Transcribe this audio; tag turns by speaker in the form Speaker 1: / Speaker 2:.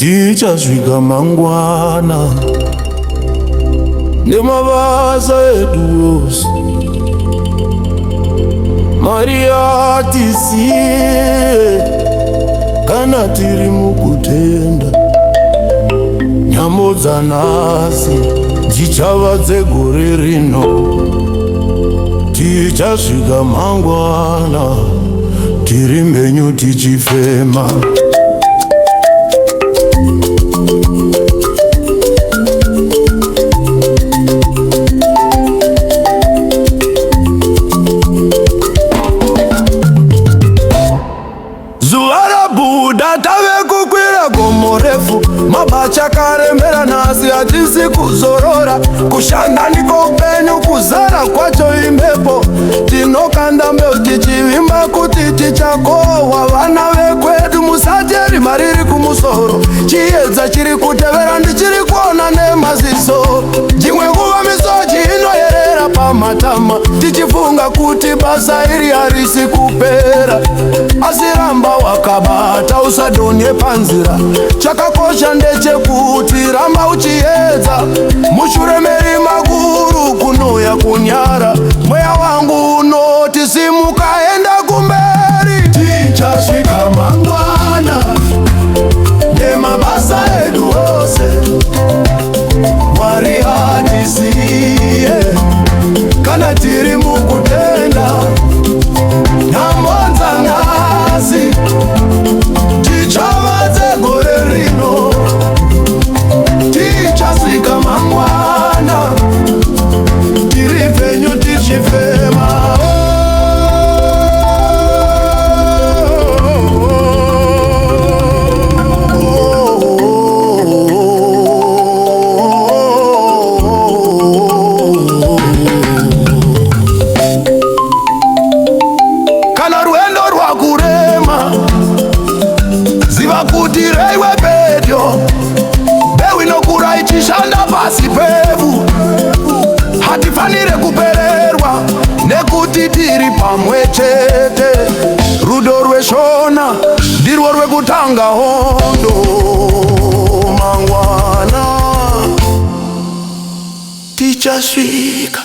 Speaker 1: tichasvika mangwana nemabasa edu ose. Maria tisiye kana tiri mukutenda, nyambo dzanhasi dzichava dzegore rino. Tichasvika mangwana tiri mhenyu tichifema. Zuva rabuda tave kukwira gomo refu, mabacha karembera nhasi hatisi kuzorora. Kushanda ndiko upenyu, kuzara kwacho imhepo. Tinokanda mbeu tichivimba kuti tichakohwa. Vana vekwedu musateri mariri kumusoro, chiedza chiri kutevera ndichiri kuona nemaziso. Jimwe nguva misochi inoyerera pamatama, tichifunga kuti basa iri harisi kupera. Asi ramba wakabata, usadonye panzira. Chakakosha ndechekuti ramba uchiedza. Mushure meri makuru kunoya kunyara. Mweya wangu unoti simuka, enda kumberi. Tichasvika mangwana nemabasa edu ose. Mwari hatisiye kana tiri mukutenda, nyambo dzanhasi dzichava dzegore rino. Tichasvika mangwana tiri penyu tichifema. Ziva kuti reiwe pedyo, mbeu inokura ichishanda pasi pevu. Hatifanire kupererwa nekuti tiri pamwe chete. Rudo rweshona ndirwo rwekutanga hondo. Mangwana tichasvika.